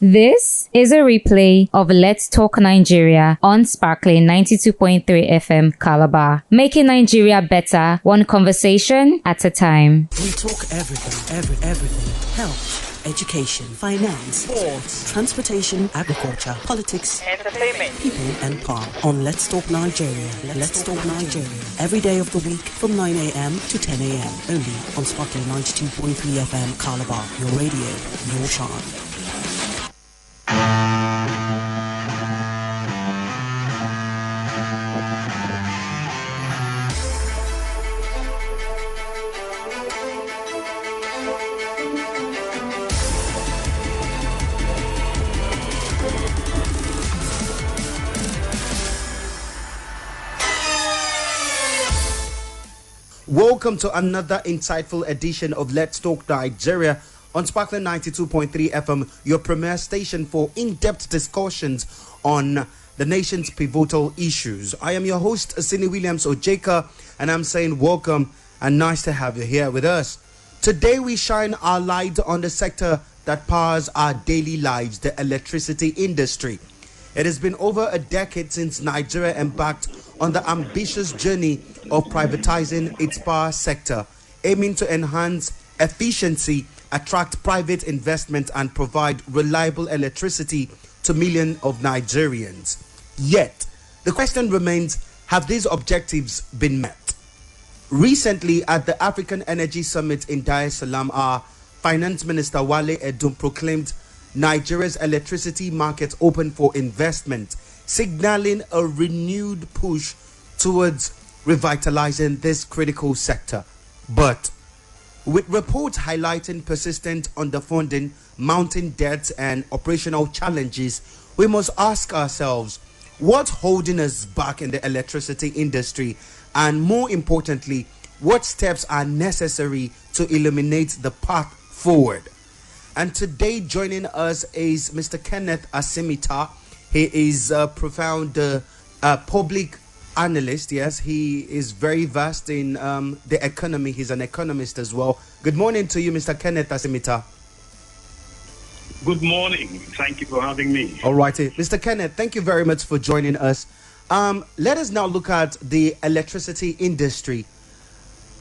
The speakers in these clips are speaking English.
This is a replay of Let's Talk Nigeria on Sparkling 92.3 FM Calabar, making Nigeria better, one conversation at a time. We talk everything. Health, education, finance, sports, transportation, agriculture, politics, entertainment, people and power on Let's Talk Nigeria. Let's Talk Nigeria. Every day of the week from 9 a.m. to 10 a.m. Only on Sparkling 92.3 FM Calabar. Your radio, your charm. Welcome to another insightful edition of Let's Talk Nigeria on Sparkling 92.3 FM, your premier station for in-depth discussions on the nation's pivotal issues. I am your host, Asini Williams Ojeka, and I'm saying welcome and nice to have you here with us. Today we shine our light on the sector that powers our daily lives, the electricity industry. It has been over a decade since Nigeria embarked on the ambitious journey of privatizing its power sector, aiming to enhance efficiency, attract private investment, and provide reliable electricity to millions of Nigerians. Yet, the question remains, have these objectives been met? Recently, at the African Energy Summit in Dar es Salaam, our Finance Minister Wale Edun proclaimed Nigeria's electricity market open for investment, signaling a renewed push towards revitalizing this critical sector. But with reports highlighting persistent underfunding, mounting debts, and operational challenges, we must ask ourselves, what's holding us back in the electricity industry? And more importantly, what steps are necessary to illuminate the path forward? And today joining us is Mr. Kenneth Asim-Ita. He is a profound public analyst. Yes, he is very vast in the economy. He's an economist as well. Good morning to you, Mr. Kenneth Asim-Ita. Good morning. Thank you for having me. All righty. Mr. Kenneth, thank you very much for joining us. Let us now look at the electricity industry.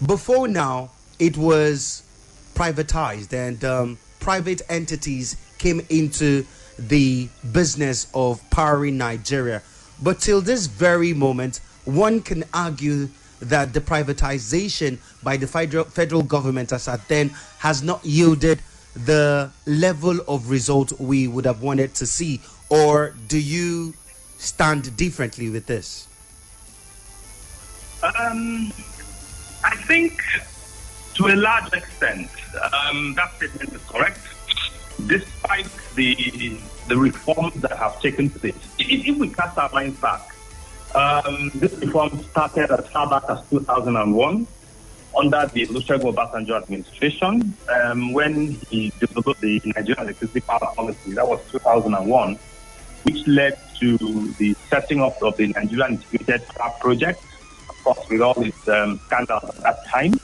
Before now, it was privatized and private entities came into the business of powering Nigeria. But till this very moment, one can argue that the privatization by the federal government as at then has not yielded the level of result we would have wanted to see. Or do you stand differently with this? I think to a large extent, that statement is correct. Despite the reforms that have taken place, if we cast our minds back, this reform started as far back as 2001 under the Olusegun Obasanjo administration, when he developed the Nigerian electricity power policy. That was 2001, which led to the setting up of the Nigerian integrated power project, of course, with all its scandals at that time.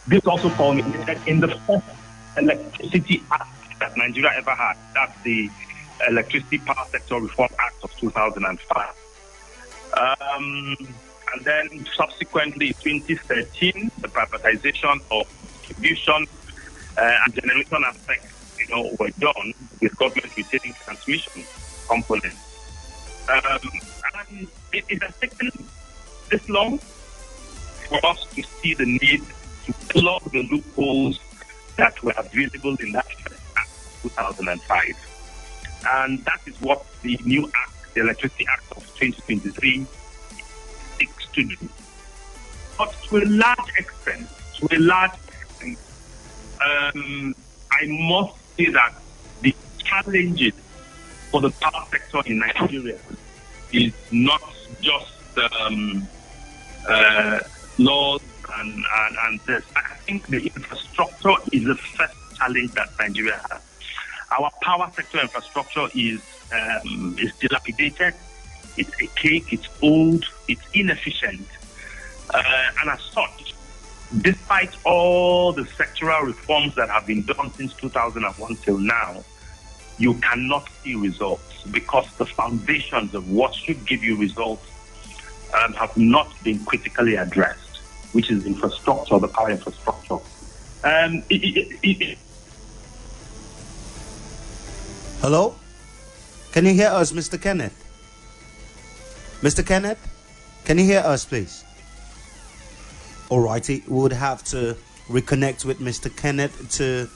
This also culminated in the first Electricity Act that Nigeria ever had. That's the Electricity Power Sector Reform Act of 2005. And then subsequently, in 2013, the privatization of distribution and generation aspects, were done with government retaining transmission components. And it has taken this long for us to see the need to plug the loopholes that were visible in that first Act of 2005. And that is what the new Act, the Electricity Act of 2023, seeks to do. But to a large extent, I must say that the challenges for the power sector in Nigeria is not just laws and this. I think the infrastructure is the first challenge that Nigeria has. Our power sector infrastructure is dilapidated, it's archaic, it's old, it's inefficient, and as such, despite all the sectoral reforms that have been done since 2001 till now, you cannot see results because the foundations of what should give you results have not been critically addressed, which is infrastructure, the power infrastructure. Hello? Can you hear us, Mr. Kenneth? Mr. Kenneth? Can you hear us, please? Alrighty, we would have to reconnect with Mr. Kenneth to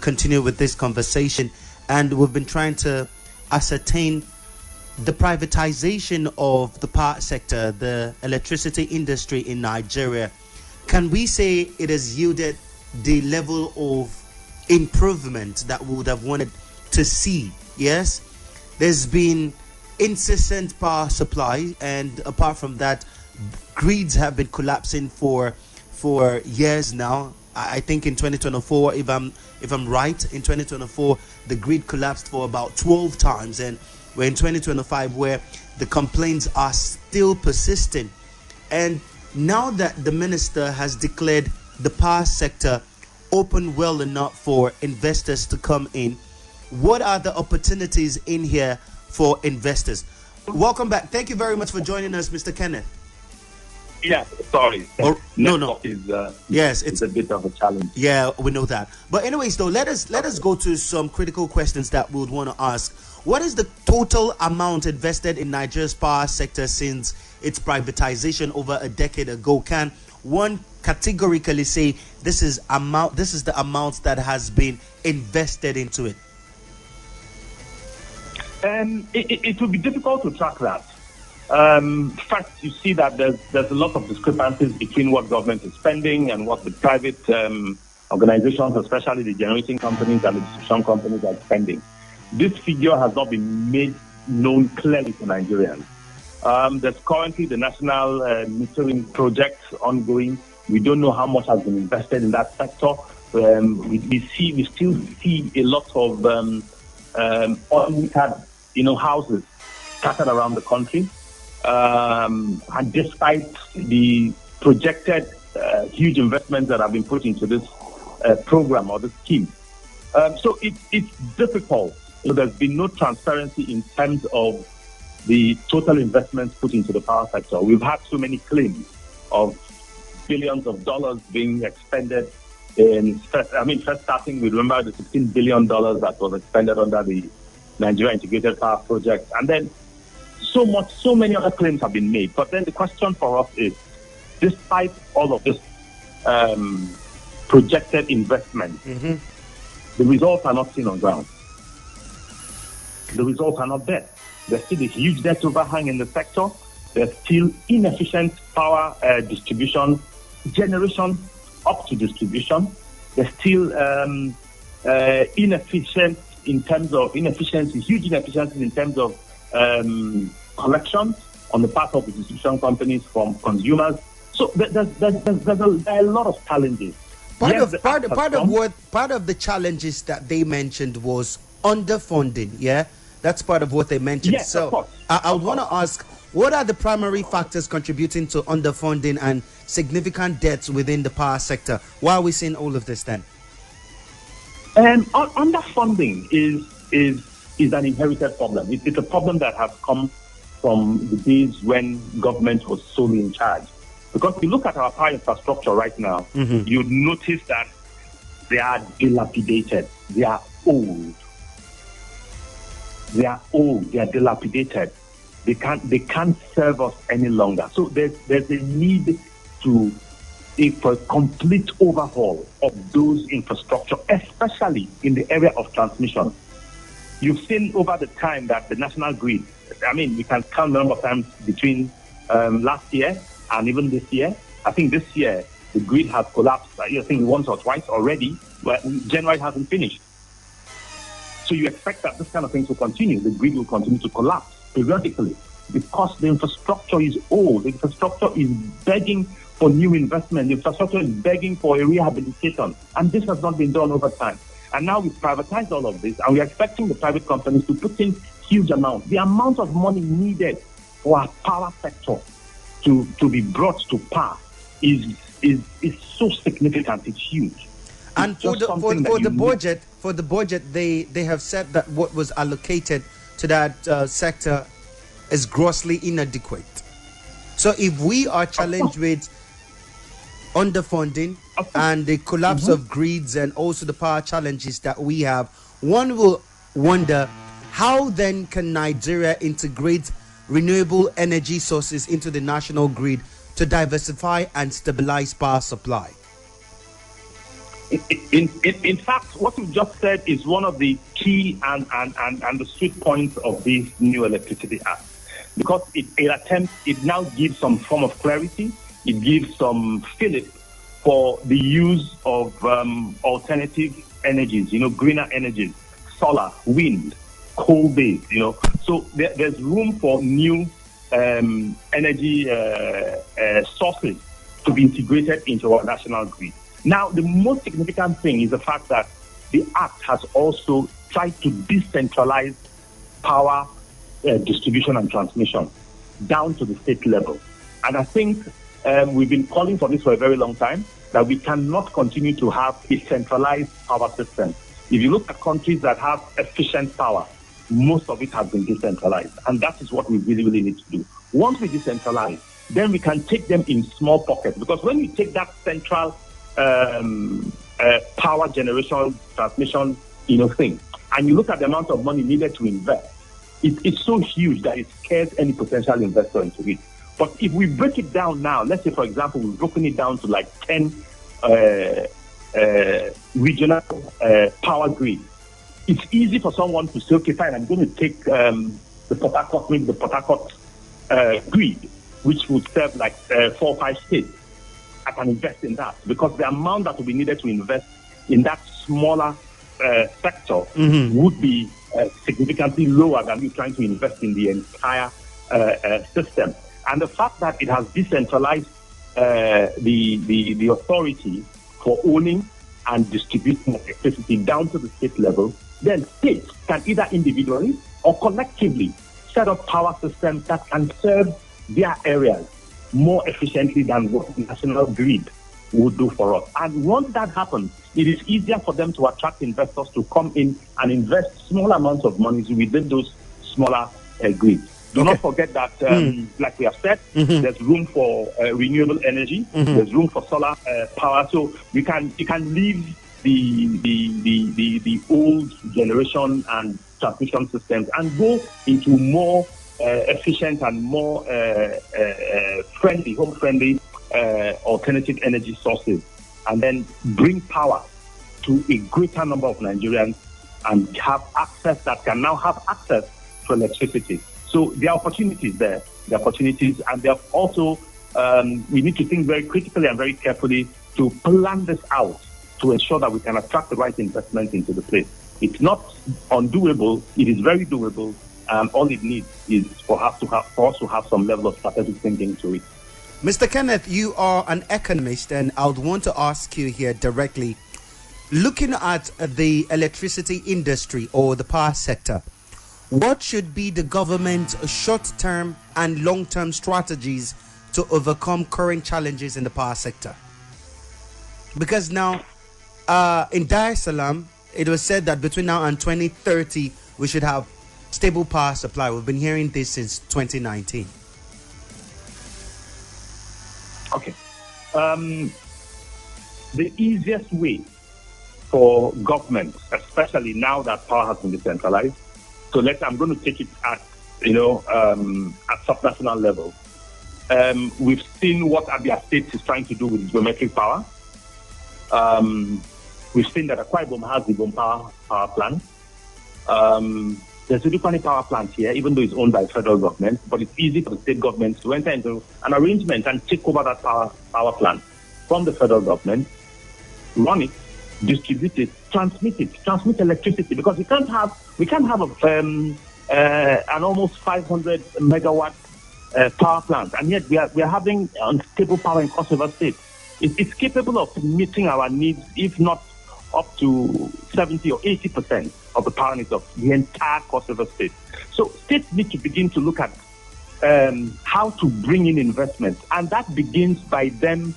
continue with this conversation. And we've been trying to ascertain the privatization of the power sector, the electricity industry in Nigeria. Can we say it has yielded the level of improvement that we would have wanted to see? Yes, there's been incessant power supply, and apart from that, grids have been collapsing for years now. I think in 2024, if I'm right, in 2024 the grid collapsed for about 12 times, and we're in 2025 where the complaints are still persisting. And now that the minister has declared the power sector open well enough for investors to come in, what are the opportunities in here for investors? Welcome back. Thank you very much for joining us, Mr. Kenneth. Yeah, sorry. No. Yes, it's a bit of a challenge. Yeah, we know that. But anyways, though, let us go to some critical questions that we would want to ask. What is the total amount invested in Nigeria's power sector since its privatization over a decade ago? Can one categorically say this is the amount that has been invested into it? It would be difficult to track that. First, you see that there's a lot of discrepancies between what government is spending and what the private organizations, especially the generating companies and the distribution companies, are spending. This figure has not been made known clearly to Nigerians. There's currently the national metering project ongoing. We don't know how much has been invested in that sector. We still see a lot of unmetered, houses scattered around the country. And despite the projected huge investments that have been put into this program or this scheme. So it's difficult. There's been no transparency in terms of the total investments put into the power sector. We've had so many claims of billions of dollars being expended first starting with, remember, the $16 billion that was expended under the Nigeria Integrated Power Project. And then so many other claims have been made. But then the question for us is, despite all of this projected investment, the results are not seen on ground. The results are not there. There's still a huge debt overhang in the sector. There's still inefficient power distribution, generation up to distribution. There's still inefficient in terms of huge inefficiencies in terms of collections on the part of the distribution companies from consumers. So there's a lot of challenges. Part of the challenges that they mentioned was underfunding. Yeah, that's part of what they mentioned. Yes, so of course. I would want to ask, what are the primary factors contributing to underfunding and significant debts within the power sector? Why are we seeing all of this then? Underfunding is an inherited problem. It's a problem that has come from the days when government was solely in charge. Because if you look at our power infrastructure right now, you'd notice that they are dilapidated. They are old. They are dilapidated. They can't serve us any longer. So there's a need for a complete overhaul of those infrastructure, especially in the area of transmission. You've seen over the time that the national grid, we can count the number of times between last year and even this year. I think this year the grid has collapsed, I think once or twice already, but January hasn't finished. So you expect that this kind of things will continue. The grid will continue to collapse periodically because the infrastructure is old. The infrastructure is begging for new investment. The infrastructure is begging for a rehabilitation. And this has not been done over time. And now we've privatized all of this, and we're expecting the private companies to put in huge amounts. The amount of money needed for our power sector to be brought to pass is is so significant. It's huge. And for the budget, they have said that what was allocated to that sector is grossly inadequate. So if we are challenged with underfunding and the collapse of grids and also the power challenges that we have, one will wonder how then can Nigeria integrate renewable energy sources into the national grid to diversify and stabilize power supply. In fact, what you just said is one of the key and the sweet points of this new Electricity Act, because it now gives some form of clarity, it gives some fillip for the use of alternative energies, greener energies, solar, wind, coal-based, So there's room for new energy sources to be integrated into our national grid. Now, the most significant thing is the fact that the Act has also tried to decentralize power distribution and transmission down to the state level. And I think we've been calling for this for a very long time, that we cannot continue to have a centralized power system. If you look at countries that have efficient power, most of it has been decentralized. And that is what we really, really need to do. Once we decentralize, then we can take them in small pockets. Because when you take that central power generation, transmission, thing, and you look at the amount of money needed to invest, it's so huge that it scares any potential investor into it. But if we break it down now, let's say, for example, we've broken it down to like 10 regional power grids, it's easy for someone to say, okay, fine, I'm going to take the Port Harcourt grid, which would serve like 4 or 5 states. I can invest in that, because the amount that will be needed to invest in that smaller sector would be significantly lower than you trying to invest in the entire system. And the fact that it has decentralized the authority for owning and distributing electricity down to the state level, then states can either individually or collectively set up power systems that can serve their areas more efficiently than what the national grid would do for us. And once that happens, it is easier for them to attract investors to come in and invest small amounts of money within those smaller grids. Do not forget that, like we have said, there's room for renewable energy. There's room for solar power. So you can leave the old generation and transmission systems and go into more efficient and more home-friendly alternative energy sources, and then bring power to a greater number of Nigerians and have access that can now have access to electricity. So there are opportunities there. There are opportunities, and there are also, we need to think very critically and very carefully to plan this out to ensure that we can attract the right investment into the place. It's not undoable. It is very doable. All it needs is for us to have some level of strategic thinking to it. Mr. Kenneth, you are an economist, and I would want to ask you here directly, looking at the electricity industry or the power sector, what should be the government's short-term and long-term strategies to overcome current challenges in the power sector? Because now, in Dar es Salaam, it was said that between now and 2030, we should have stable power supply. We've been hearing this since 2019. Okay. The easiest way for government, especially now that power has been decentralized, so I'm going to take it at subnational level. We've seen what Abia State is trying to do with geometric power. We've seen that Akwa Ibom has the Ibom power plant. There's a Dukwane power plant here, even though it's owned by the federal government, but it's easy for the state government to enter into an arrangement and take over that power plant from the federal government, run it, distribute it, transmit electricity, because we can't have an almost 500 megawatt power plant, and yet we are having unstable power in Cross River State. It's capable of meeting our needs, if not up to 70 or 80% of the power needs of the entire Cross River State. So states need to begin to look at how to bring in investments, and that begins by them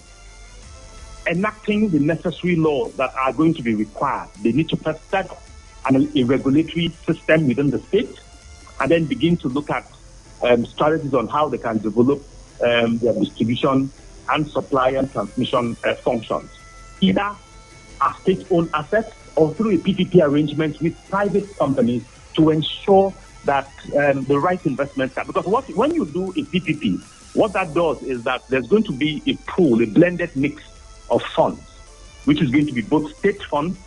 enacting the necessary laws that are going to be required. They need to first set up a regulatory system within the state, and then begin to look at strategies on how they can develop their distribution and supply and transmission functions, either as state-owned assets or through a PPP arrangement with private companies to ensure that the right investments are. Because when you do a PPP, what that does is that there's going to be a pool, a blended mix of funds, which is going to be both state funds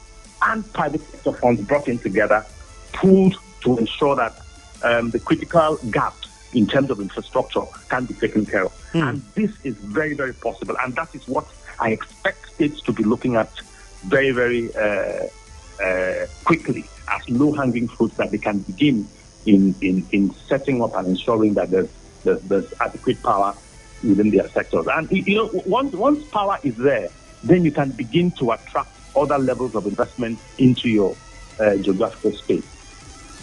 and private sector funds brought in together, pooled to ensure that the critical gaps in terms of infrastructure can be taken care of. And this is very, very possible. And that is what I expect states to be looking at very, very quickly as low-hanging fruits that they can begin in setting up and ensuring that there's adequate power within their sectors. And once power is there, then you can begin to attract other levels of investment into your geographical space.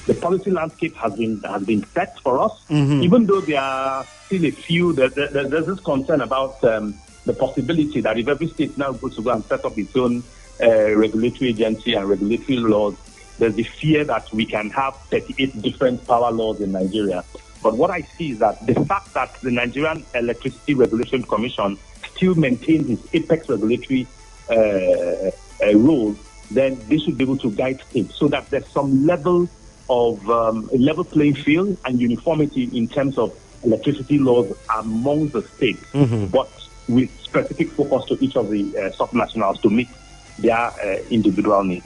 The policy landscape has been set for us, even though there are still a few. There's this concern about the possibility that if every state now goes to go and set up its own regulatory agency and regulatory laws, there's the fear that we can have 38 different power laws in Nigeria. But what I see is that the fact that the Nigerian Electricity Regulation Commission still maintains its apex regulatory role, then they should be able to guide states so that there's some level of a level playing field and uniformity in terms of electricity laws among the states, but with specific focus to each of the subnationals to meet their individual needs.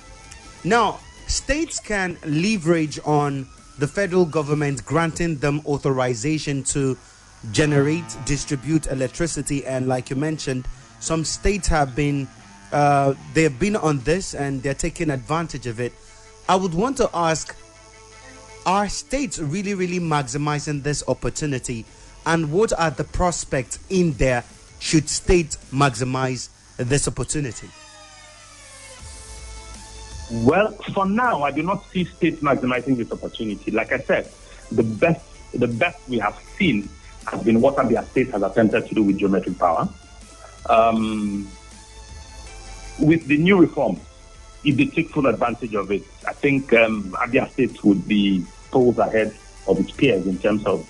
Now, states can leverage on the federal government granting them authorization to generate, distribute electricity, and like you mentioned, some states have been they've been on this and they're taking advantage of it. I would want to ask, are states really maximizing this opportunity, and what are the prospects in there should states maximize this opportunity? Well, for now, I do not see states maximizing this opportunity. Like I said, the best we have seen has been what Abia State has attempted to do with geometric power. With the new reforms, if they take full advantage of it, I think Abia State would be poles ahead of its peers in terms of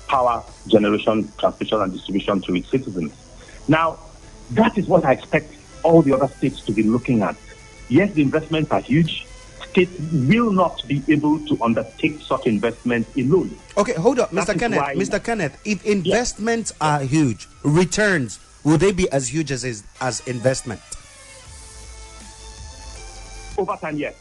power generation, transmission, and distribution to its citizens. Now, that is what I expect all the other states to be looking at. Yes, the investments are huge. States will not be able to undertake such investments alone. Okay, hold on, Mr. Kenneth. If investments are huge, returns, will they be as huge as investment? Over time, yes.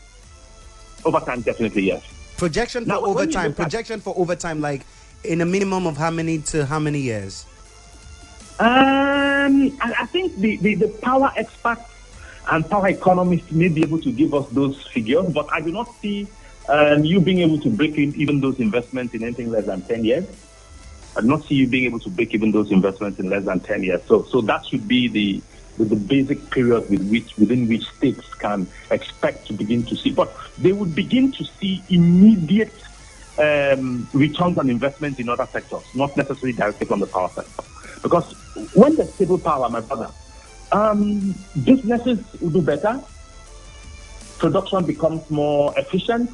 Over time, definitely, yes. Projection for overtime, like in a minimum of how many to how many years? I think the power experts and power economists may be able to give us those figures, but I do not see you being able to break in even those investments in anything less than 10 years. I do not see you being able to break even those investments in less than 10 years. So that should be the basic period within which states can expect to begin to see. But they would begin to see immediate returns on investment in other sectors, not necessarily directly from the power sector. Because when there's stable power, my brother, businesses will do better, production becomes more efficient,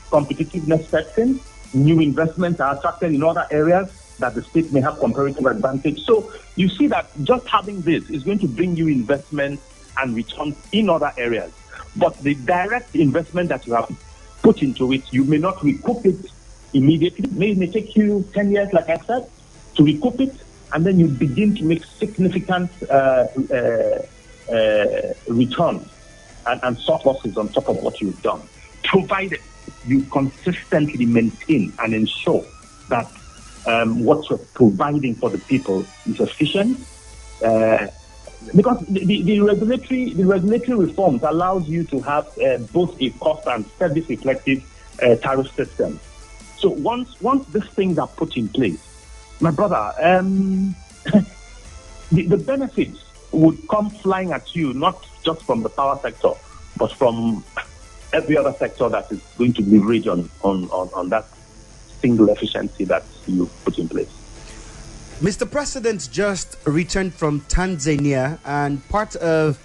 competitiveness sets in, new investments are attracted in other areas that the state may have comparative advantage. So you see that just having this is going to bring you investment and returns in other areas. But the direct investment that you have put into it, you may not recoup it immediately. It may take you 10 years, like I said, to recoup it, and then you begin to make significant returns and surpluses on top of what you've done, provided you consistently maintain and ensure that what you're providing for the people is efficient. Because the regulatory reforms allows you to have both a cost and service reflective tariff system. So once these things are put in place, my brother, the benefits would come flying at you, not just from the power sector, but from every other sector that is going to leverage on that single efficiency that you put in place. Mr. President just returned from Tanzania, and part of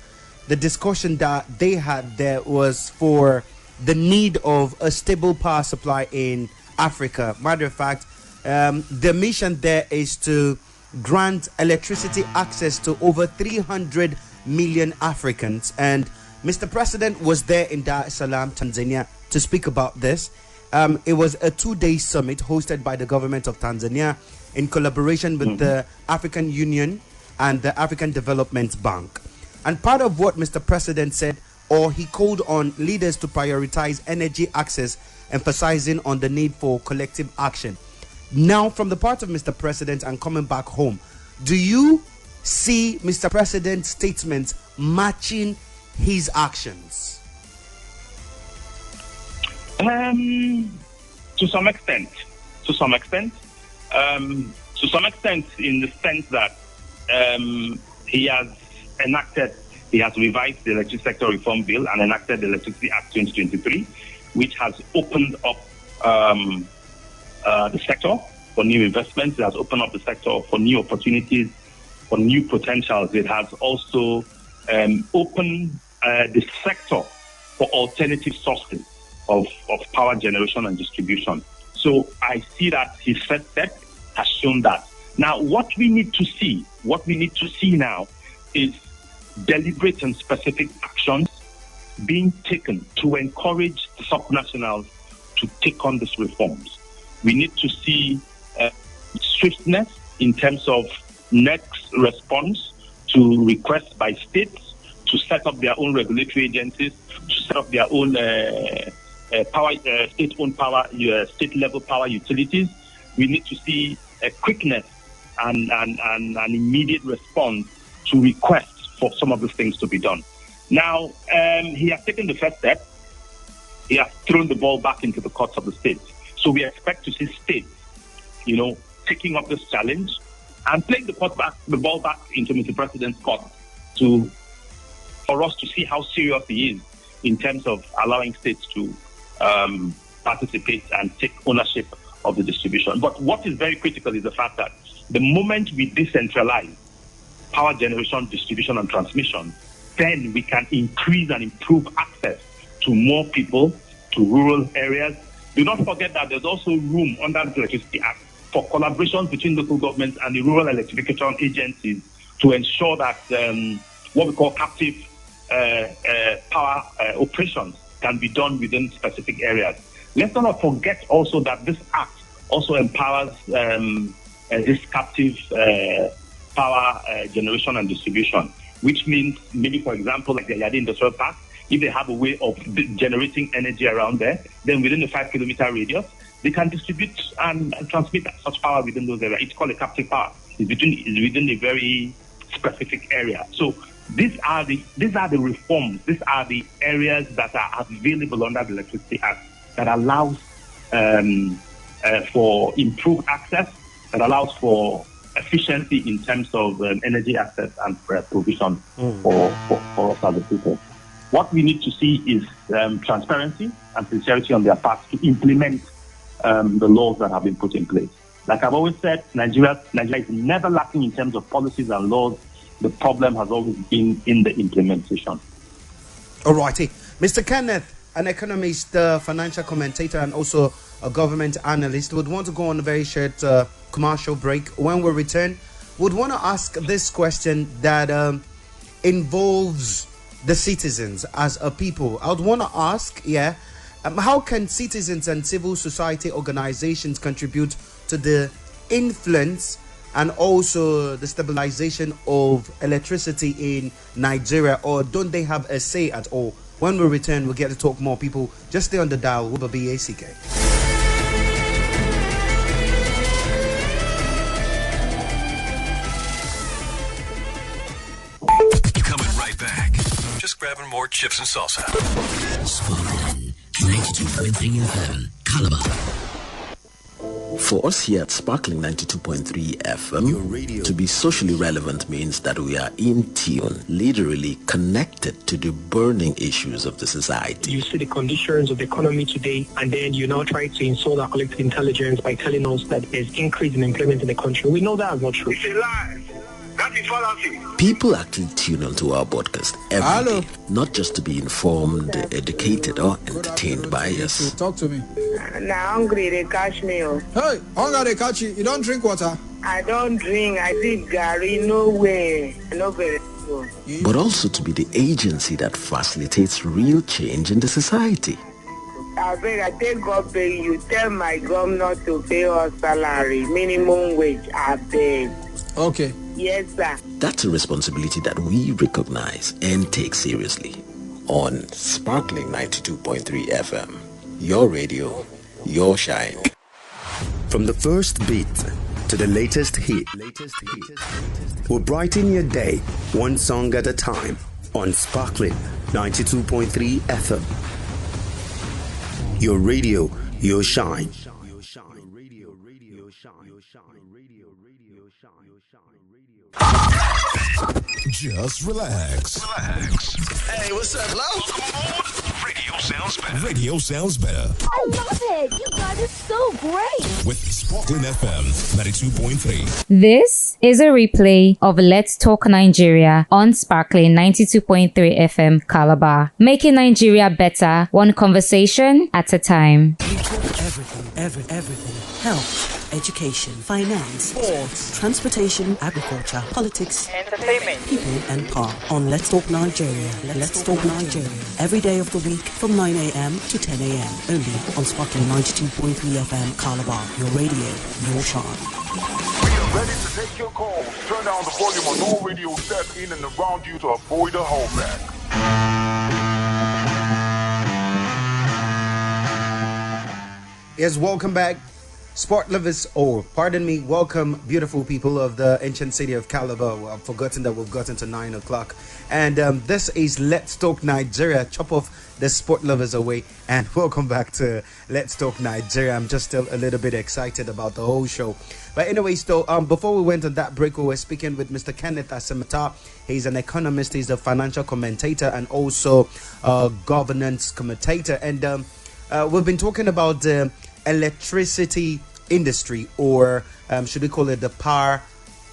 the discussion that they had there was for the need of a stable power supply in Africa. Matter of fact, the mission there is to grant electricity access to over 300 million Africans. And Mr. President was there in Dar es Salaam, Tanzania, to speak about this. It was a 2-day summit hosted by the government of Tanzania in collaboration with the African Union and the African Development Bank. And part of what Mr. President said, or he called on leaders to prioritize energy access, emphasizing on the need for collective action. Now, from the part of Mr. President and coming back home, do you see Mr. President's statements matching his actions? To some extent. To some extent, in the sense that he has revised the electricity sector reform bill and enacted the Electricity Act 2023, which has opened up the sector for new investments. It has opened up the sector for new opportunities, for new potentials. It has also opened the sector for alternative sources of power generation and distribution. So I see that his first step has shown that. Now, what we need to see now is deliberate and specific actions being taken to encourage the subnationals to take on these reforms. We need to see swiftness in terms of next response to requests by states to set up their own regulatory agencies, to set up their own state-owned power, state-level power utilities. We need to see a quickness and an immediate response to requests for some of these things to be done. Now, he has taken the first step. He has thrown the ball back into the courts of the states. So we expect to see states, taking up this challenge and playing the ball back into Mr. President's court for us to see how serious he is in terms of allowing states to participate and take ownership of the distribution. But what is very critical is the fact that the moment we decentralize power generation, distribution, and transmission, then we can increase and improve access to more people, to rural areas. Do not forget that there's also room under the Electricity Act for collaborations between local governments and the rural electrification agencies to ensure that what we call captive power operations can be done within specific areas. Let's not forget also that this act also empowers this captive power generation and distribution, which means maybe, for example, like the Yadi Industrial Park, if they have a way of generating energy around there, then within a 5-kilometer radius, they can distribute and transmit such power within those areas. It's called a captive power. It's within a very specific area. So these are the reforms. These are the areas that are available under the Electricity Act that allows for improved access, that allows for efficiency in terms of energy access and provision for us as a people. What we need to see is transparency and sincerity on their part to implement the laws that have been put in place. Like I've always said, Nigeria is never lacking in terms of policies and laws. The problem has always been in the implementation. All righty. Mr. Kenneth, an economist, financial commentator, and also a government analyst, would want to go on a very short commercial break. When we return, would want to ask this question that involves the citizens as a people. I would want to ask, how can citizens and civil society organizations contribute to the influence and also the stabilization of electricity in Nigeria, or don't they have a say at all? When we return, we'll get to talk more. People, just stay on the dial. We'll be BACK. Coming right back. Just grabbing more chips and salsa. Sparkling 92.3 FM, Calabar. For us here at Sparkling 92.3 FM, to be socially relevant means that we are in tune, literally connected to the burning issues of the society. You see the conditions of the economy today, and then you now try to insult our collective intelligence by telling us that there's increase in employment in the country. We know that is not true. It's a lie. That is fallacy. People actually tune into our podcast every day, not just to be informed, educated, or entertained by us. Talk to me. Now hungry, they catch me. Hey, hunger, they catch you. You don't drink water? I don't drink. I drink Gary. No way. No very good. But also to be the agency that facilitates real change in the society. I beg, I take God pay you. Tell my governor to pay us salary, minimum wage. I beg. Okay. Yes, sir. That's a responsibility that we recognize and take seriously. On Sparkling 92.3 FM, your radio, your shine. From the first beat to the latest hit, we'll brighten your day one song at a time on Sparkling 92.3 FM. Your radio, your shine. Just relax. Hey, what's up, hello? Radio sounds better. Radio sounds better. I love it. You guys are so great. With Sparkling FM 92.3. This is a replay of Let's Talk Nigeria on Sparkling 92.3 FM Calabar. Making Nigeria better, one conversation at a time. We talk everything. Health, education, finance, sports, transportation, agriculture, politics, entertainment, people and power. On Let's Talk Nigeria. Let's Talk Nigeria. Every day of the week from 9 a.m. to 10 a.m. Only on Sparkling 92.3 FM Calabar. Your radio, your shine. We are ready to take your calls. Turn down the volume on all radio sets in and around you to avoid a holdback. Yes, welcome back, sport lovers, welcome beautiful people of the ancient city of Calabar. Well, I've forgotten that we've gotten to 9 o'clock. And this is Let's Talk Nigeria. Chop off the sport lovers away and welcome back to Let's Talk Nigeria. I'm just still a little bit excited about the whole show. But anyways, though, before we went on that break, we were speaking with Mr. Kenneth Asim-Ita. He's an economist, he's a financial commentator and also a governance commentator. And we've been talking about the electricity industry, or should we call it the power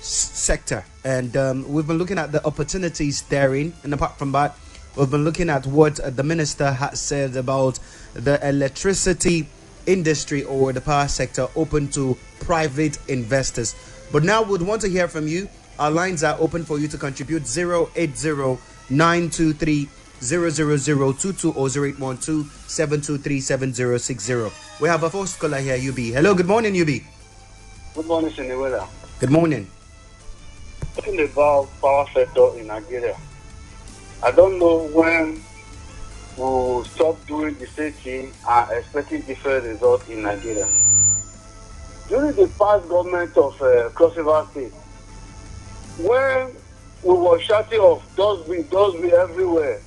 sector, and we've been looking at the opportunities therein, and apart from that we've been looking at what the minister has said about the electricity industry or the power sector open to private investors. But now we'd want to hear from you. Our lines are open for you to contribute. 080-923 00022 or 0812-723-7060. We have a first caller here, UB. Hello, good morning, UB. Good morning, Senewela. Good morning. Talking about power sector in Nigeria, I don't know when we'll stop doing the same thing and expecting different results in Nigeria. During the past government of Cross-River State, when we were shouting of dustbin everywhere,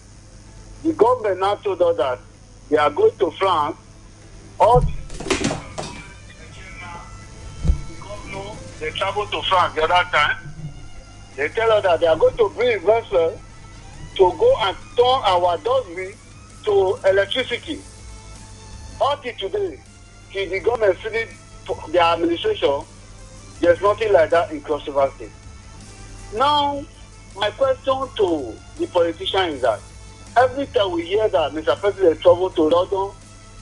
the government now told us that they are going to France. All the governor, they traveled to France the other time. They tell us that they are going to bring investors to go and turn our dustbin to electricity. Until today, till the government finished their administration, there's nothing like that in Cross River State. Now, my question to the politician is that every time we hear that Mr. President traveled to London,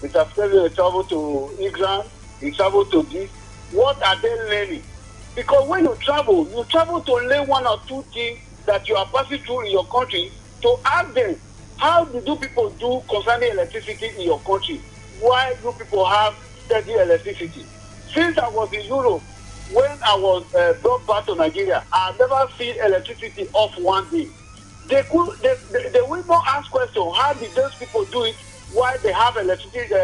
Mr. President traveled to England, he traveled to this, what are they learning? Because when you travel to learn one or two things that you are passing through in your country, to ask them, how do people do concerning electricity in your country? Why do people have steady electricity? Since I was in Europe, when I was brought back to Nigeria, I never seen electricity off one day. They will not ask questions, how did those people do it? Why they have electricity,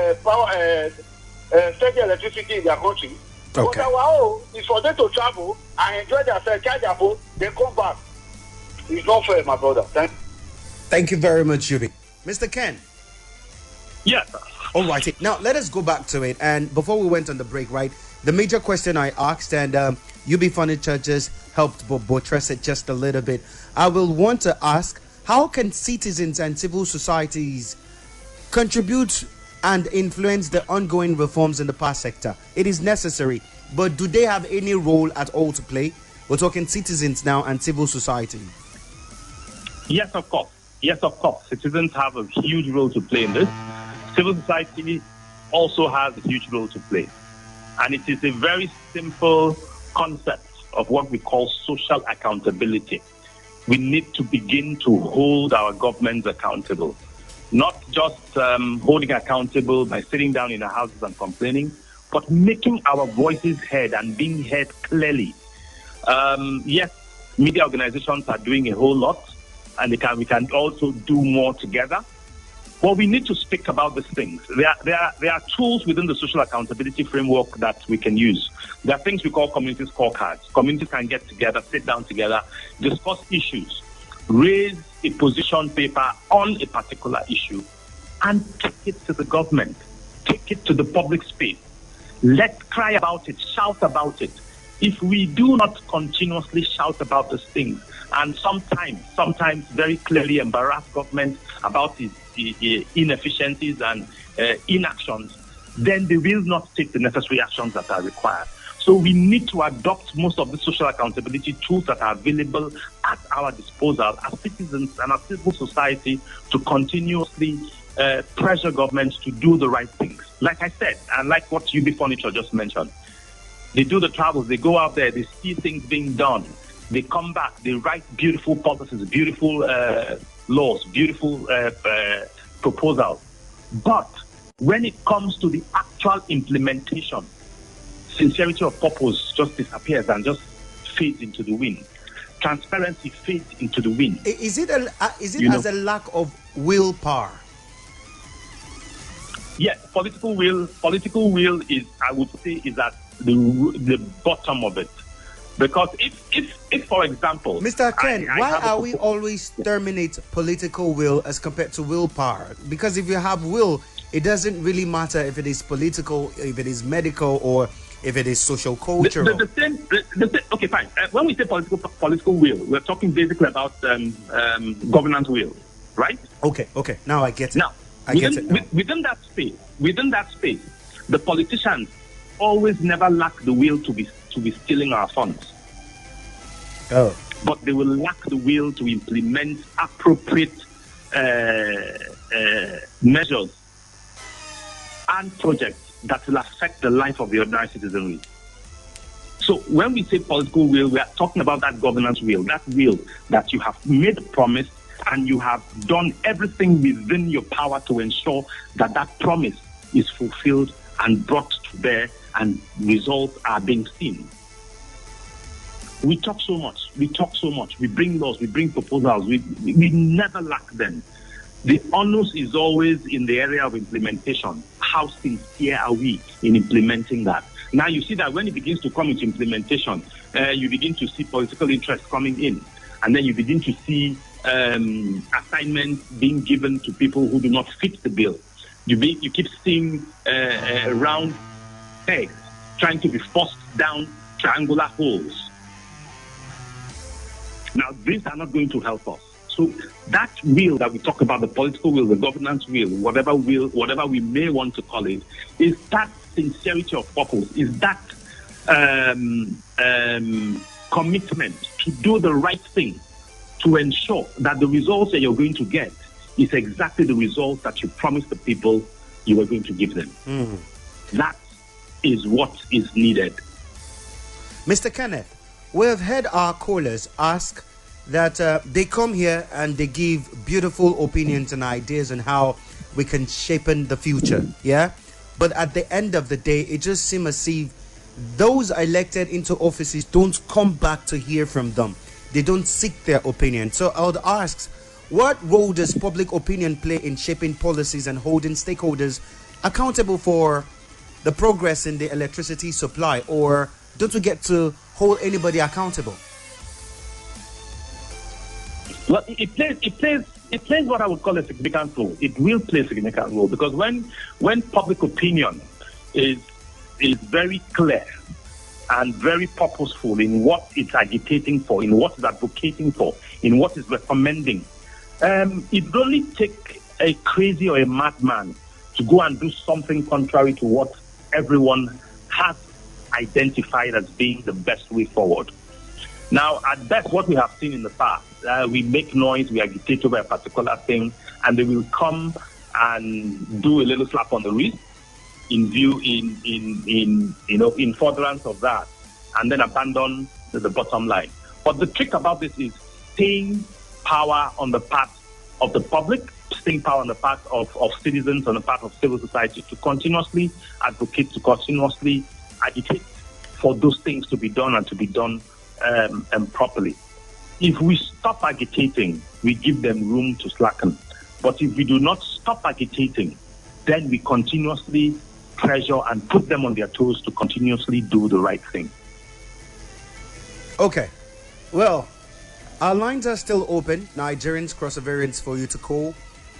steady electricity in their country? Okay. But our own is for them to travel and enjoy themselves, carry their boat, then come back. It's not fair, my brother. Thank you very much, Yubi. Mr. Ken. Yes. All righty. Now, let us go back to it. And before we went on the break, right, the major question I asked, and UB Furniture just helped buttress it just a little bit. I will want to ask, how can citizens and civil societies contribute and influence the ongoing reforms in the power sector? It is necessary, but do they have any role at all to play? We're talking citizens now and civil society. Yes, of course. Yes, of course. Citizens have a huge role to play in this. Civil society also has a huge role to play. And it is a very simple concept of what we call social accountability. We need to begin to hold our governments accountable. Not just holding accountable by sitting down in the houses and complaining, but making our voices heard and being heard clearly. Yes, media organizations are doing a whole lot, and we can also do more together. But we need to speak about these things. There are tools within the social accountability framework that we can use. There are things we call community scorecards. Communities can get together, sit down together, discuss issues, raise a position paper on a particular issue, and take it to the government, take it to the public space. Let's cry about it, shout about it. If we do not continuously shout about these things, and sometimes very clearly embarrass government about its inefficiencies and inactions, then they will not take the necessary actions that are required. So we need to adopt most of the social accountability tools that are available at our disposal as citizens and as civil society to continuously pressure governments to do the right things. Like I said, and like what UB Furniture just mentioned, they do the travels, they go out there, they see things being done, they come back, they write beautiful policies, beautiful laws, beautiful proposals. But when it comes to the actual implementation, sincerity of purpose just disappears and just fades into the wind. Transparency fades into the wind. Is it as a lack of willpower? Yes, political will is, I would say, is at the bottom of it. Because if for example, Mr. Ken, why are we always terminate political will as compared to willpower? Because if you have will, it doesn't really matter if it is political, if it is medical, or if it is social cultural. The same, okay, fine. When we say political will, we're talking basically about governance will, right? Okay. Now I get it. Now, within that space, the politicians always never lack the will to be stealing our funds. Oh. But they will lack the will to implement appropriate measures and projects that will affect the life of the ordinary citizenry. So when we say political will, we are talking about that governance will that you have made a promise and you have done everything within your power to ensure that that promise is fulfilled and brought to bear and results are being seen. We talk so much, we bring laws, we bring proposals, we never lack them. The onus is always in the area of implementation. How sincere are we in implementing that? Now you see that when it begins to come into implementation, you begin to see political interest coming in, and then you begin to see assignments being given to people who do not fit the bill. You keep seeing round pegs trying to be forced down triangular holes. Now, these are not going to help us. So that will that we talk about, the political will, the governance will, whatever we may want to call it, is that sincerity of purpose, is that commitment to do the right thing, to ensure that the results that you're going to get is exactly the results that you promised the people you were going to give them. That is what is needed. Mr. Kenneth, we have heard our callers ask that they come here and they give beautiful opinions and ideas on how we can shape in the future, yeah? But at the end of the day, it just seems as if those elected into offices don't come back to hear from them. They don't seek their opinion. So I would ask, what role does public opinion play in shaping policies and holding stakeholders accountable for the progress in the electricity supply? Or don't we get to hold anybody accountable? Well, it plays what I would call a significant role. It will play a significant role because when public opinion is is very clear and very purposeful in what it's agitating for, in what it's advocating for, in what it's recommending. It will only take a crazy or a madman to go and do something contrary to what everyone has identified as being the best way forward. Now, at best, what we have seen in the past, we make noise, we agitate over a particular thing, and they will come and do a little slap on the wrist in furtherance of that, and then abandon the bottom line. But the trick about this is staying power on the part of the public, staying power on the part of citizens, on the part of civil society, to continuously advocate, to continuously agitate for those things to be done and to be done properly. If we stop agitating, we give them room to slacken. But if we do not stop agitating, then we continuously pressure and put them on their toes to continuously do the right thing. Okay. Well, our lines are still open. Nigerians, cross-variants for you to call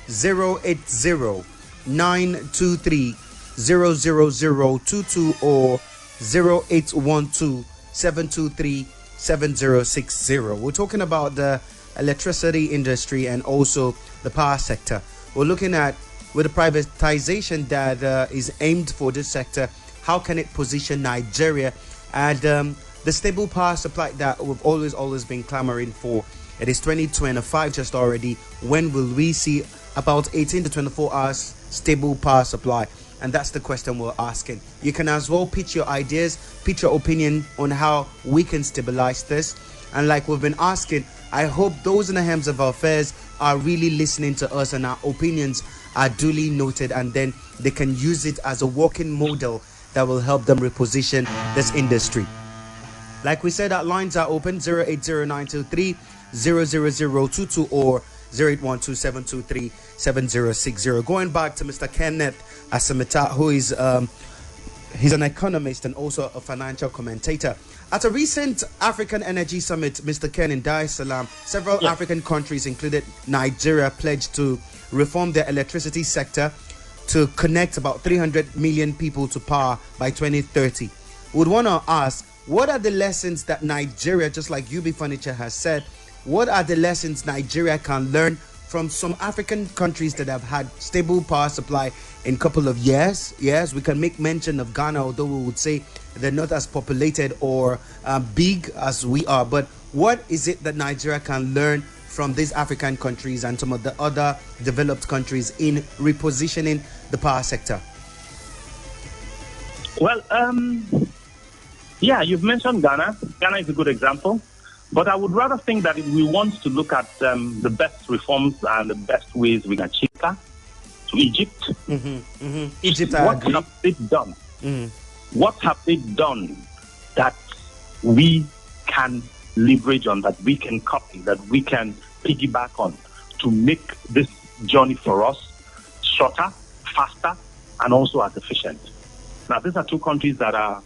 080-923-00022 or 0812-723-7060. We're talking about the electricity industry and also the power sector. We're looking at, with the privatization that is aimed for this sector, how can it position Nigeria and the stable power supply that we've always been clamoring for. It is 2025 just already. When will we see about 18 to 24 hours stable power supply? And that's the question we're asking. You can as well pitch your ideas, pitch your opinion on how we can stabilize this. And like we've been asking, I hope those in the helms of our affairs are really listening to us and our opinions are duly noted, and then they can use it as a working model that will help them reposition this industry. Like we said, our lines are open, 080-923-00022 or 0812-723-7060. Going back to Mr. Kenneth Asim-Ita, who is he's an economist and also a financial commentator. At a recent African Energy Summit, Mr. Ken, in Dar es Salaam, several African countries, including Nigeria, pledged to reform their electricity sector to connect about 300 million people to power by 2030. We would want to ask, what are the lessons that Nigeria, just like UB Furniture has said, what are the lessons Nigeria can learn from some African countries that have had stable power supply in a couple of years? Yes, we can make mention of Ghana, although we would say they're not as populated or big as we are. But what is it that Nigeria can learn from these African countries and some of the other developed countries in repositioning the power sector? Well, you've mentioned Ghana. Ghana is a good example. But I would rather think that if we want to look at the best reforms and the best ways we can achieve that, to Egypt. Egypt, what have they done? What have they done that we can leverage on, that we can copy, that we can piggyback on to make this journey for us shorter, faster, and also as efficient? Now, these are two countries that are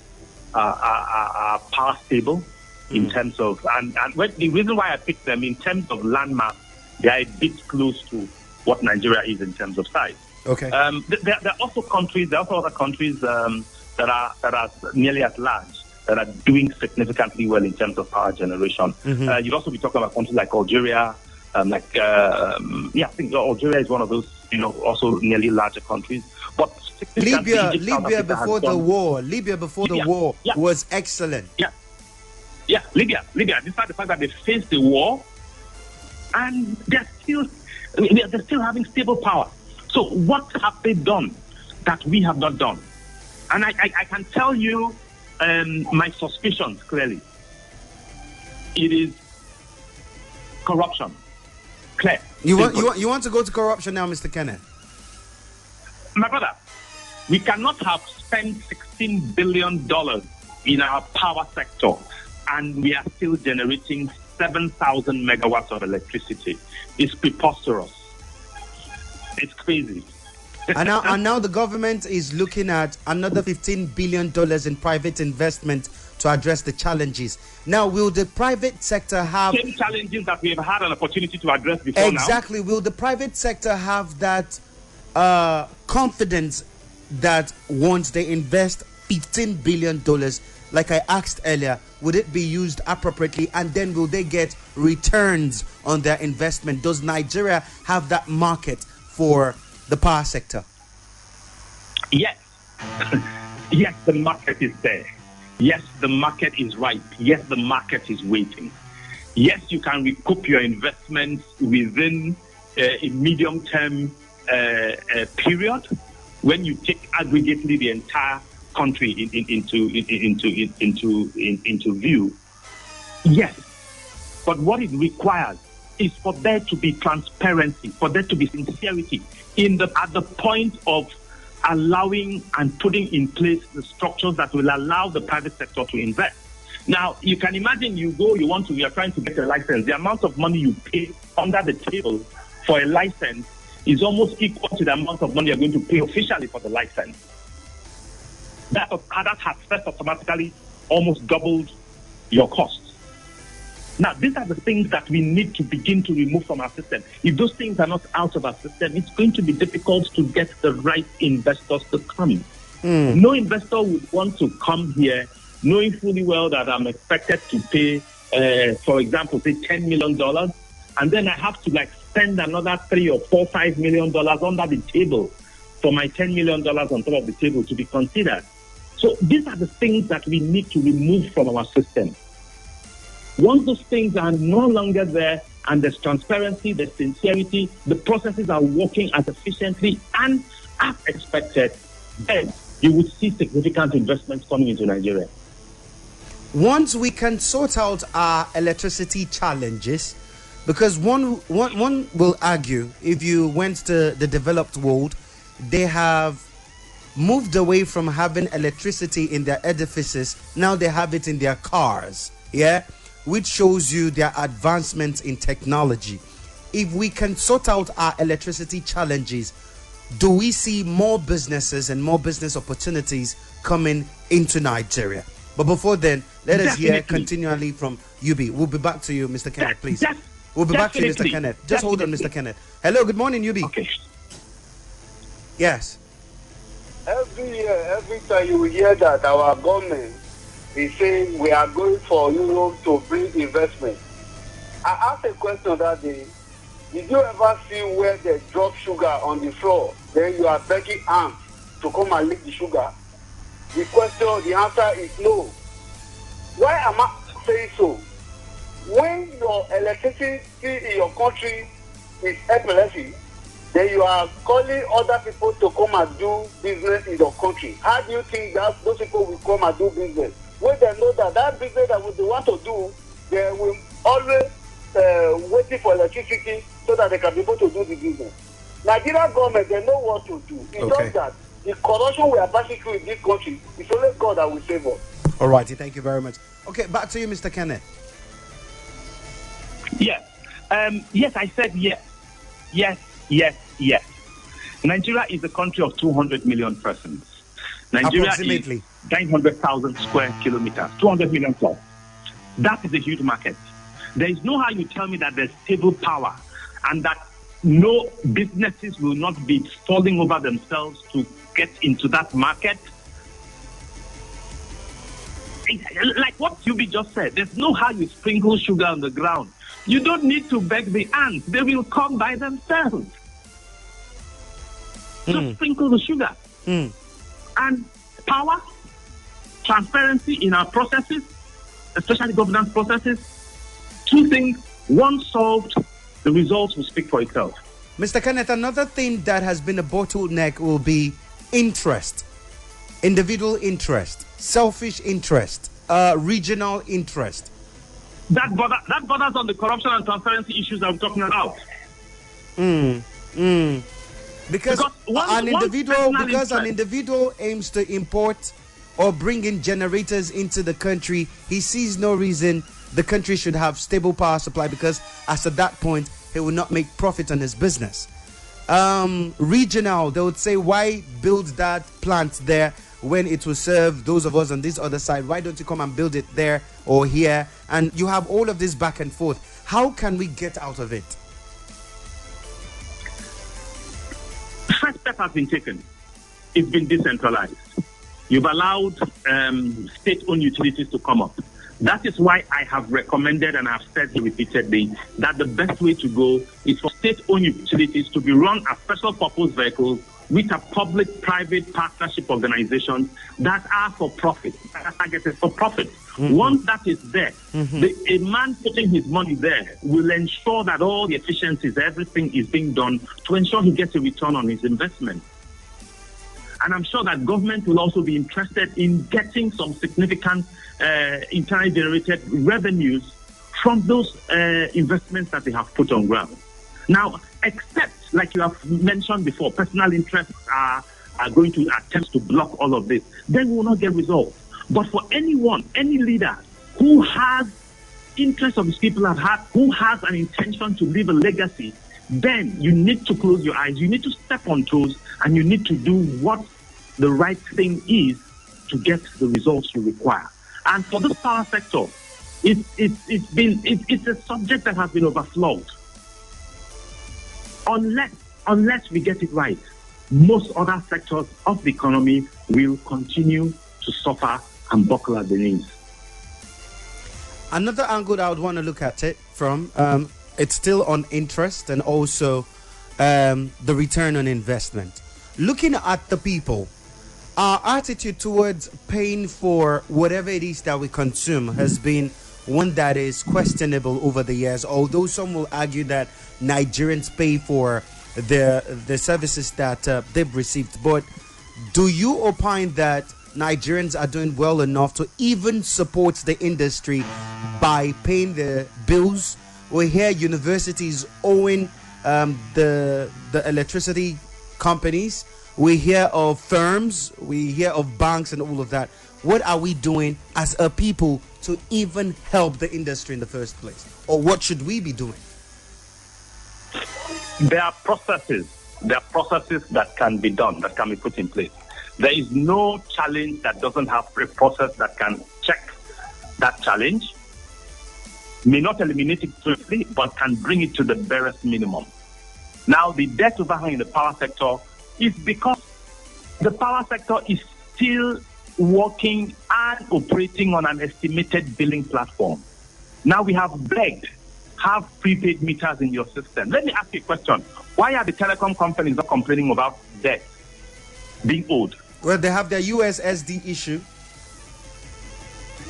power stable in terms of, and the reason why I picked them, in terms of landmass, they are a bit close to what Nigeria is in terms of size. Okay. There are also other countries that are nearly as large, that are doing significantly well in terms of power generation. You'd also be talking about countries like Algeria. I think Algeria is one of those, also nearly larger countries. But Libya before the war was excellent. Libya, despite the fact that they faced the war, and they're still having stable power. So what have they done that we have not done? And I can tell you my suspicions clearly. It is corruption. Clear. You want to go to corruption now, Mr. Kenneth? My brother, we cannot have spent $16 billion in our power sector, and we are still generating 7,000 megawatts of electricity. It's preposterous. It's crazy. And now the government is looking at another $15 billion in private investment to address the challenges. Now, will the private sector have... Same challenges that we have had an opportunity to address before Exactly. Now? Will the private sector have that confidence that once they invest $15 billion, like I asked earlier, would it be used appropriately? And then will they get returns on their investment? Does Nigeria have that market for the power sector? Yes. Yes, the market is there. Yes, the market is ripe. Yes, the market is waiting. Yes, you can recoup your investments within a medium-term period when you take aggregately the entire country into view. Yes, but what it requires is for there to be transparency, for there to be sincerity at the point of allowing and putting in place the structures that will allow the private sector to invest. Now, you can imagine you are trying to get a license. The amount of money you pay under the table for a license is almost equal to the amount of money you're going to pay officially for the license. That has first automatically almost doubled your costs. Now, these are the things that we need to begin to remove from our system. If those things are not out of our system, it's going to be difficult to get the right investors to come. No investor would want to come here knowing fully well that I'm expected to pay, for example, say $10 million, and then I have to spend another $3 or $4, $5 million under the table for my $10 million on top of the table to be considered. So these are the things that we need to remove from our system. Once those things are no longer there and there's transparency, there's sincerity, the processes are working as efficiently and as expected, then you would see significant investments coming into Nigeria. Once we can sort out our electricity challenges, because one will argue, if you went to the developed world, they have moved away from having electricity in their edifices. Now they have it in their cars, which shows you their advancements in technology. If we can sort out our electricity challenges, do we see more businesses and more business opportunities coming into Nigeria? But before then, let us hear continually from UB. We'll be back to you, Mr. Kenneth, please. We'll be back to you, Mr. Kenneth. Just hold on, Mr. Kenneth. Hello, good morning, UB. Okay. Yes. Every year, every time you hear that our government is saying we are going for Europe to bring investment. I asked a question that day. Did you ever see where they drop sugar on the floor? Then you are begging ants to come and lick the sugar. The answer is no. Why am I saying so? When your electricity in your country is epilepsy, then you are calling other people to come and do business in your country. How do you think that those people will come and do business? When they know that business that they want to do, they will always waiting for electricity so that they can be able to do the business. Nigerian government, they know what to do. It's just that the corruption we are passing through in this country, it's only God that will save us. All righty, thank you very much. Okay, back to you, Mr. Kenneth. Yes. Yes, I said yes. Yes. Nigeria is a country of 200 million persons. Nigeria is 900,000 square kilometers, 200 million plus. That is a huge market. There is no how you tell me that there's stable power and that no businesses will not be falling over themselves to get into that market. Like what Yubi just said, there's no how you sprinkle sugar on the ground. You don't need to beg the ants. They will come by themselves. Just sprinkle the sugar. And power, transparency in our processes, especially governance processes. Two things, one solved, the results will speak for itself. Mr. Kenneth, another thing that has been a bottleneck will be interest. Individual interest, selfish interest, regional interest. That borders on the corruption and transparency issues I'm talking about. Because an individual aims to import or bring in generators into the country, he sees no reason the country should have stable power supply, because as at that point, he will not make profit on his business. Regional, they would say, why build that plant there when it will serve those of us on this other side? Why don't you come and build it there or here? And you have all of this back and forth. How can we get out of it? First step has been taken. It's been decentralized. You've allowed state-owned utilities to come up. That is why I have recommended, and I've said repeatedly, that the best way to go is for state-owned utilities to be run as special purpose vehicles with a public-private partnership organization that are for profit, that are targeted for profit. Mm-hmm. Once that is there, a man putting his money there will ensure that all the efficiencies, everything is being done to ensure he gets a return on his investment. And I'm sure that government will also be interested in getting some significant internally generated revenues from those investments that they have put on ground. Now, except, like you have mentioned before, personal interests are going to attempt to block all of this, then we will not get resolved. But for anyone, any leader who has interests of his people at heart, who has an intention to leave a legacy, then you need to close your eyes, you need to step on toes, and you need to do what the right thing is to get the results you require. And for this power sector, it's a subject that has been overflowed. Unless we get it right, most other sectors of the economy will continue to suffer and buckle at the knees. Another angle that I would want to look at it from, it's still on interest and also the return on investment. Looking at the people, our attitude towards paying for whatever it is that we consume has been one that is questionable over the years, although some will argue that Nigerians pay for the services that they've received. But do you opine that Nigerians are doing well enough to even support the industry by paying the bills? We hear universities owing the electricity companies. We hear of firms, we hear of banks and all of that. What are we doing as a people to even help the industry in the first place? Or what should we be doing? There are processes that can be done, that can be put in place. There is no challenge that doesn't have a process that can check that challenge. May not eliminate it swiftly, but can bring it to the barest minimum. Now, the debt overhang in the power sector is because the power sector is still working and operating on an estimated billing platform. Now we have begged, have prepaid meters in your system. Let me ask you a question. Why are the telecom companies not complaining about debt being owed? Well, they have their USSD issue.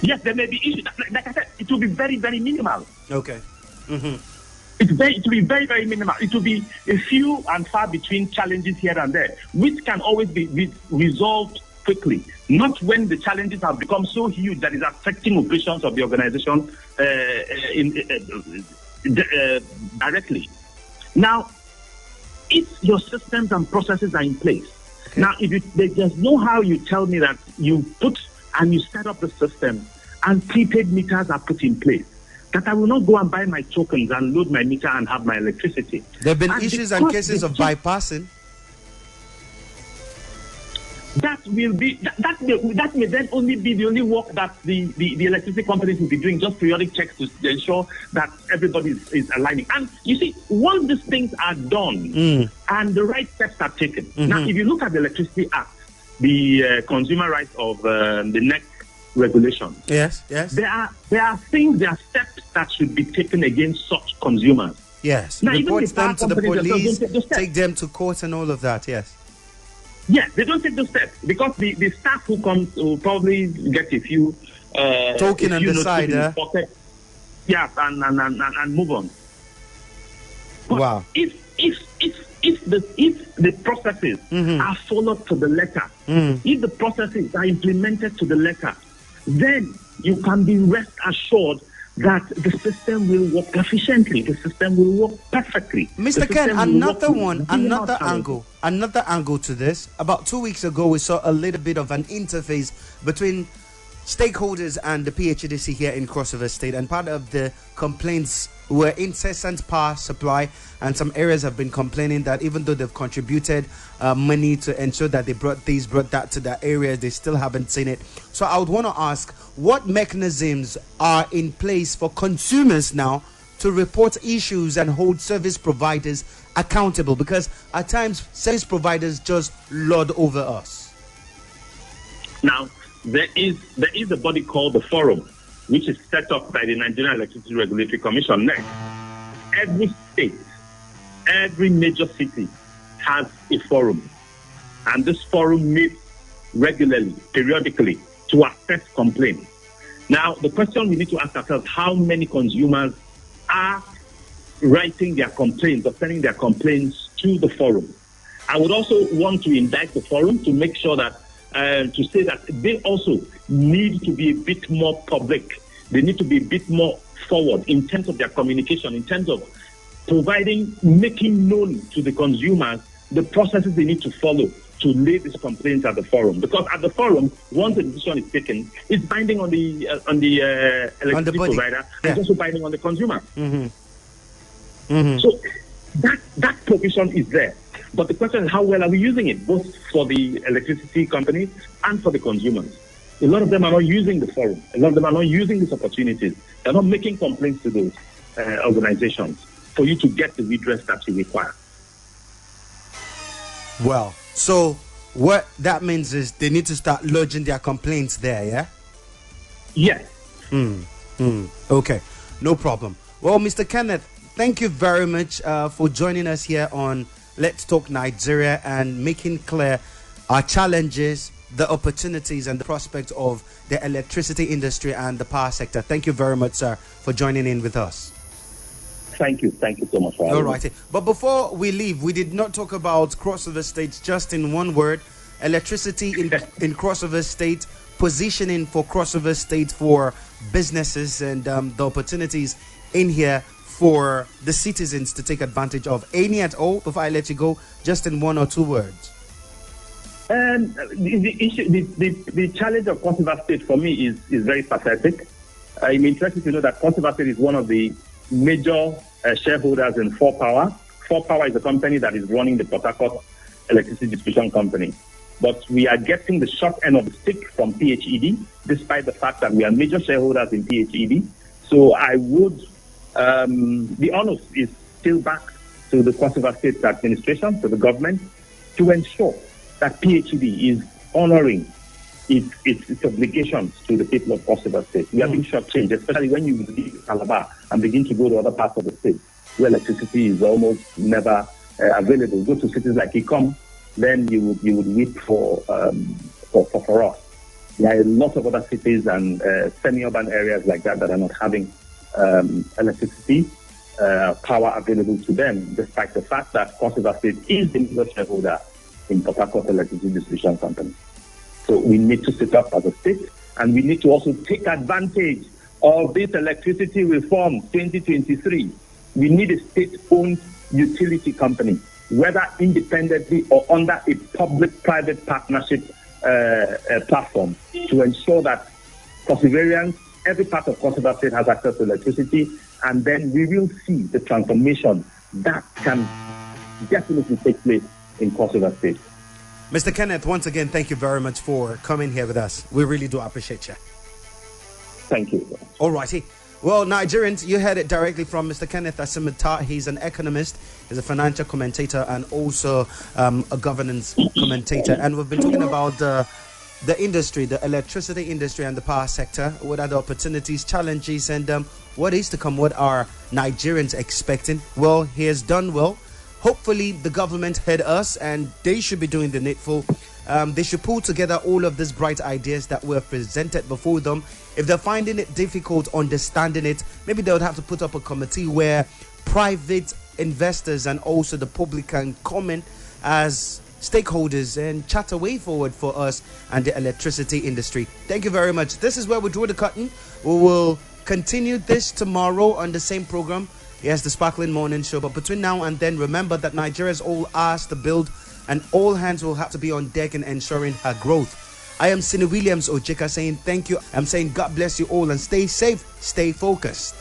Yes, there may be issues. Like I said, it will be very, very minimal. Okay. Mm-hmm. It will be very, very minimal. It will be a few and far between challenges here and there, which can always be resolved quickly. Not when the challenges have become so huge that it's affecting operations of the organization directly. Now, if your systems and processes are in place, okay. Now there's no how you tell me that you put and you set up the system and prepaid meters are put in place, that I will not go and buy my tokens and load my meter and have my electricity. There have been issues and cases of bypassing. That may then only be the only work that the electricity companies will be doing, just periodic checks to ensure that everybody is aligning. And you see, once these things are done and the right steps are taken, now if you look at the Electricity Act, the consumer rights of the next regulation. Yes. There are steps that should be taken against such consumers. Yes. Now, report them to the police, take them to court and all of that. Yes. Yes, they don't take those steps because the staff who comes will probably get a few token on the side. Yes, and move on. But wow. If the processes are followed to the letter, if the processes are implemented to the letter, then you can be rest assured that the system will work efficiently, the system will work perfectly. Mr. Ken, another angle to this. About 2 weeks ago, we saw a little bit of an interface between stakeholders and the PHDC here in Cross River State, and part of the complaints were incessant power supply, and some areas have been complaining that even though they've contributed money to ensure that they brought that to their areas, they still haven't seen it. So I would want to ask, what mechanisms are in place for consumers now to report issues and hold service providers accountable? Because at times service providers just lord over us. Now, there is a body called the Forum, which is set up by the Nigerian Electricity Regulatory Commission, NEC. Every state, every major city has a forum. And this forum meets regularly, periodically, to assess complaints. Now, the question we need to ask ourselves, how many consumers are writing their complaints or sending their complaints to the forum? I would also want to indict the forum to make sure that, to say that they also need to be a bit more public. They need to be a bit more forward in terms of their communication, in terms of making known to the consumers the processes they need to follow to lay these complaints at the forum. Because at the forum, once a decision is taken, it's binding on the electricity provider and also binding on the consumer. So that provision is there. But the question is, how well are we using it, both for the electricity companies and for the consumers? A lot of them are not using the forum. A lot of them are not using these opportunities. They're not making complaints to those organizations for you to get the redress that you require. Well, so what that means is they need to start lodging their complaints there, yeah? Yes. Okay, no problem. Well, Mr. Kenneth, thank you very much for joining us here on Let's Talk Nigeria and making clear our challenges, the opportunities and the prospects of the electricity industry and the power sector. Thank you very much, sir, for joining in with us. Thank you so much. All right. But before we leave, we did not talk about crossover states. Just in one word, electricity in crossover state, positioning for crossover state for businesses and the opportunities in here for the citizens to take advantage of. Any at all, before I let you go, just in one or two words. The challenge of crossover state for me is very pathetic. I'm interested to know that crossover state is one of the major shareholders in 4Power. 4Power is a company that is running the Port Harcourt Electricity Distribution Company. But we are getting the short end of the stick from PHED, despite the fact that we are major shareholders in PHED. So I would, the onus is still back to the crossover state administration, to the government, to ensure that PHED is honoring its obligations to the people of crossover state. We are being shortchanged, especially when you leave Calabar and begin to go to other parts of the state where electricity is almost never available. Go to cities like Ikom, then you would weep for us. There are a lot of other cities and semi-urban areas like that that are not having electricity power available to them, despite the fact that crossover state is the major shareholder in Port Harcourt Electricity Distribution Company. So we need to sit up as a state, and we need to also take advantage of this electricity reform 2023. We need a state-owned utility company, whether independently or under a public-private partnership platform, to ensure that Crossivarians, every part of Crossover State has access to electricity, and then we will see the transformation that can definitely take place in Crossover State. Mr. Kenneth, once again, thank you very much for coming here with us. We really do appreciate you. Thank you. All righty. Well, Nigerians, you heard it directly from Mr. Kenneth Asim-Ita. He's an economist, he's a financial commentator, and also a governance commentator. And we've been talking about the industry, the electricity industry and the power sector. What are the opportunities, challenges, and what is to come? What are Nigerians expecting? Well, he has done well. Hopefully, the government heard us, and they should be doing the needful. They should pull together all of these bright ideas that were presented before them. If they're finding it difficult understanding it, maybe they would have to put up a committee where private investors and also the public can come in as stakeholders and chat a way forward for us and the electricity industry. Thank you very much. This is where we draw the curtain. We will continue this tomorrow on the same program. Yes, the Sparkling Morning Show. But between now and then, remember that Nigeria is all ours to build, and all hands will have to be on deck in ensuring her growth. I am Sini Williams Ojeka saying thank you. I'm saying God bless you all and stay safe, stay focused.